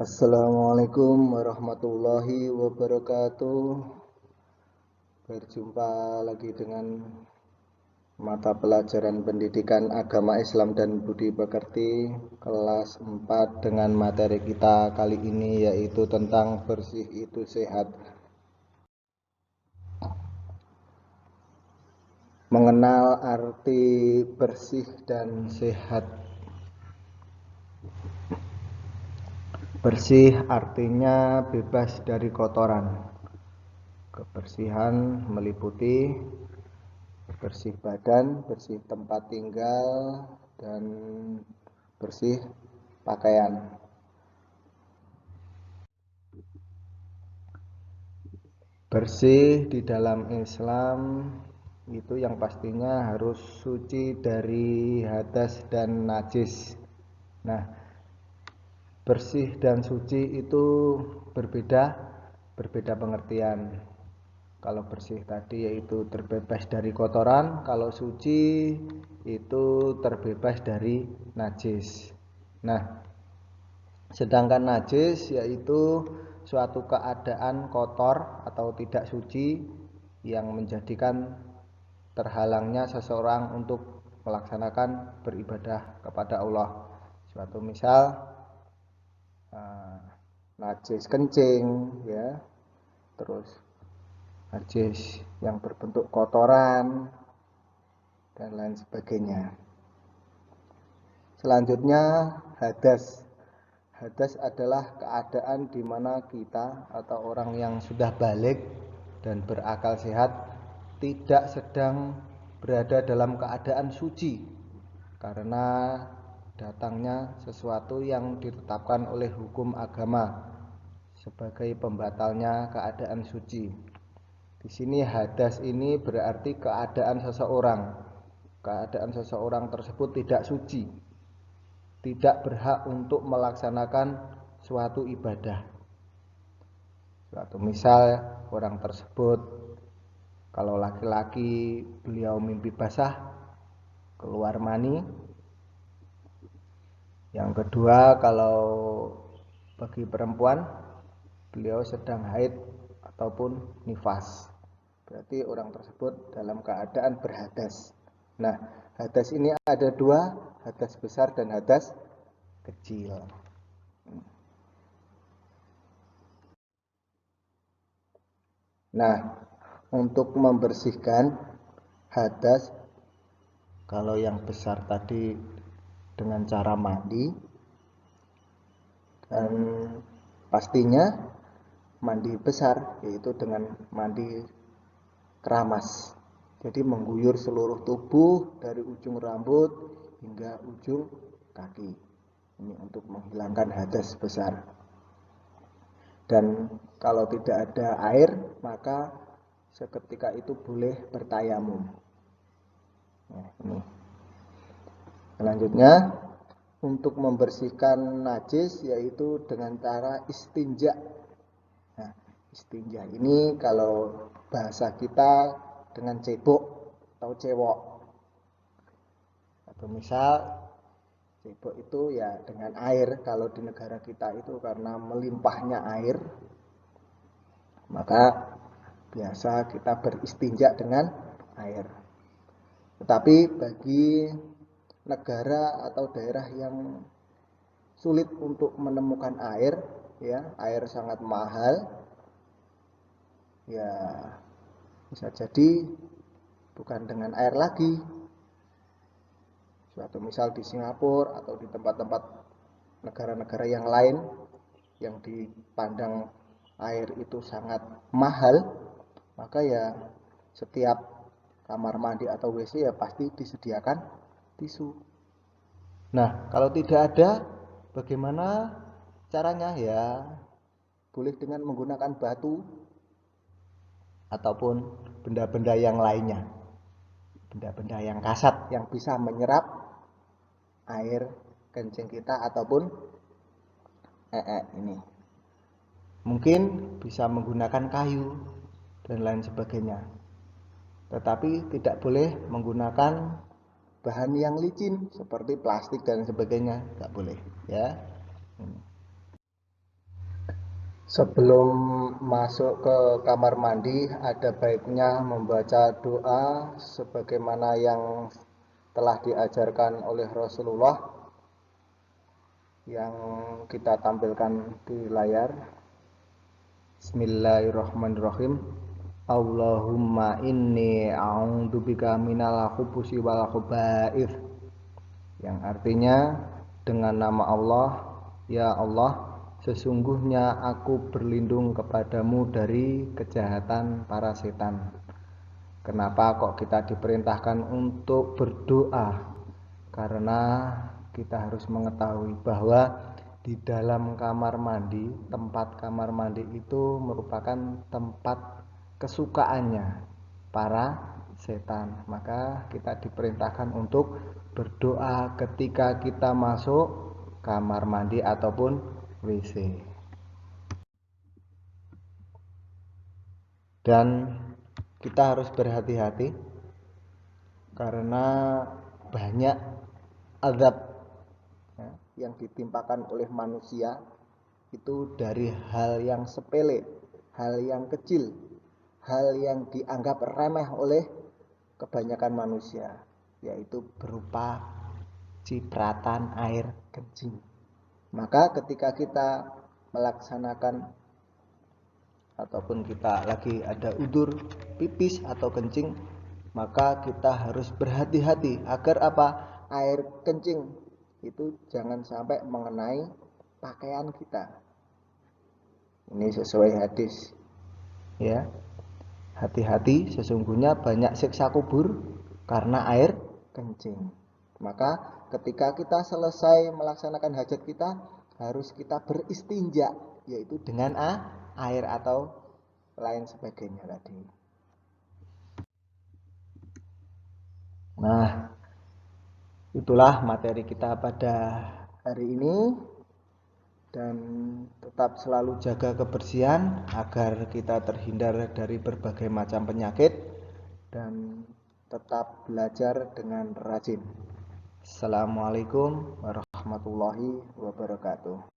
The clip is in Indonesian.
Assalamualaikum warahmatullahi wabarakatuh. Berjumpa lagi dengan mata pelajaran pendidikan agama Islam dan budi pekerti kelas 4 dengan materi kita kali ini yaitu tentang bersih itu sehat. Mengenal arti bersih dan sehat. Bersih artinya bebas dari kotoran. Kebersihan meliputi bersih badan, bersih tempat tinggal, dan bersih pakaian. Bersih di dalam Islam itu yang pastinya harus suci dari hadas dan najis. Nah, bersih dan suci itu berbeda pengertian. Kalau bersih tadi yaitu terbebas dari kotoran, kalau suci itu terbebas dari najis. Nah, sedangkan najis yaitu suatu keadaan kotor atau tidak suci yang menjadikan terhalangnya seseorang untuk melaksanakan beribadah kepada Allah. Suatu misal najis kencing, ya, terus najis yang berbentuk kotoran dan lain sebagainya. Selanjutnya hadas. Hadas adalah keadaan di mana kita atau orang yang sudah balik dan berakal sehat tidak sedang berada dalam keadaan suci karena datangnya sesuatu yang ditetapkan oleh hukum agama sebagai pembatalnya keadaan suci. Di sini hadas ini berarti keadaan seseorang. Keadaan seseorang tersebut tidak suci, tidak berhak untuk melaksanakan suatu ibadah. Suatu misal orang tersebut, kalau laki-laki beliau mimpi basah, keluar mani. Yang kedua, kalau bagi perempuan beliau sedang haid ataupun nifas, berarti orang tersebut dalam keadaan berhadas. Nah, hadas ini ada dua, hadas besar dan hadas kecil. Nah, untuk membersihkan hadas, kalau yang besar tadi dengan cara mandi, dan pastinya mandi besar yaitu dengan mandi keramas. Jadi mengguyur seluruh tubuh dari ujung rambut hingga ujung kaki. Ini untuk menghilangkan hadas besar. Dan kalau tidak ada air, maka seketika itu boleh bertayamum. Nah, ini. Selanjutnya, untuk membersihkan najis yaitu dengan cara istinja. Nah, istinja ini kalau bahasa kita dengan cebok atau cewok. Atau misal cebok itu ya dengan air. Kalau di negara kita itu karena melimpahnya air, maka biasa kita beristinja dengan air. Tetapi bagi negara atau daerah yang sulit untuk menemukan air, ya, air sangat mahal, ya bisa jadi bukan dengan air lagi. Suatu misal di Singapura atau di tempat-tempat negara-negara yang lain yang dipandang air itu sangat mahal, maka ya setiap kamar mandi atau WC ya pasti disediakan tisu. Nah, kalau tidak ada, bagaimana caranya? Ya, boleh dengan menggunakan batu ataupun benda-benda yang lainnya. Benda-benda yang kasat yang bisa menyerap air kencing kita ataupun ini. Mungkin bisa menggunakan kayu dan lain sebagainya. Tetapi tidak boleh menggunakan bahan yang licin seperti plastik dan sebagainya, tidak boleh, ya. Sebelum masuk ke kamar mandi, ada baiknya membaca doa sebagaimana yang telah diajarkan oleh Rasulullah yang kita tampilkan di layar. Bismillahirrahmanirrahim. Allahumma inni a'udzubika minal khubuthi wal khaba'ith. Yang artinya, dengan nama Allah, ya Allah, sesungguhnya aku berlindung kepadamu dari kejahatan para setan. Kenapa kok kita diperintahkan untuk berdoa? Karena kita harus mengetahui bahwa di dalam kamar mandi, tempat kamar mandi itu merupakan tempat kesukaannya para setan. Maka kita diperintahkan untuk berdoa ketika kita masuk kamar mandi ataupun WC. Dan kita harus berhati-hati karena banyak azab yang ditimpakan oleh manusia itu dari hal yang sepele, hal yang kecil, hal yang dianggap remeh oleh kebanyakan manusia, yaitu berupa cipratan air kencing. Maka ketika kita melaksanakan ataupun kita lagi ada udur, pipis atau kencing, maka kita harus berhati-hati agar apa? Air kencing itu jangan sampai mengenai pakaian kita. Ini sesuai hadis. Ya. Hati-hati, sesungguhnya banyak siksa kubur karena air kencing. Maka ketika kita selesai melaksanakan hajat kita, harus kita beristinja, yaitu dengan air atau lain sebagainya tadi. Nah, itulah materi kita pada hari ini, dan tetap selalu jaga kebersihan agar kita terhindar dari berbagai macam penyakit dan tetap belajar dengan rajin. Assalamualaikum warahmatullahi wabarakatuh.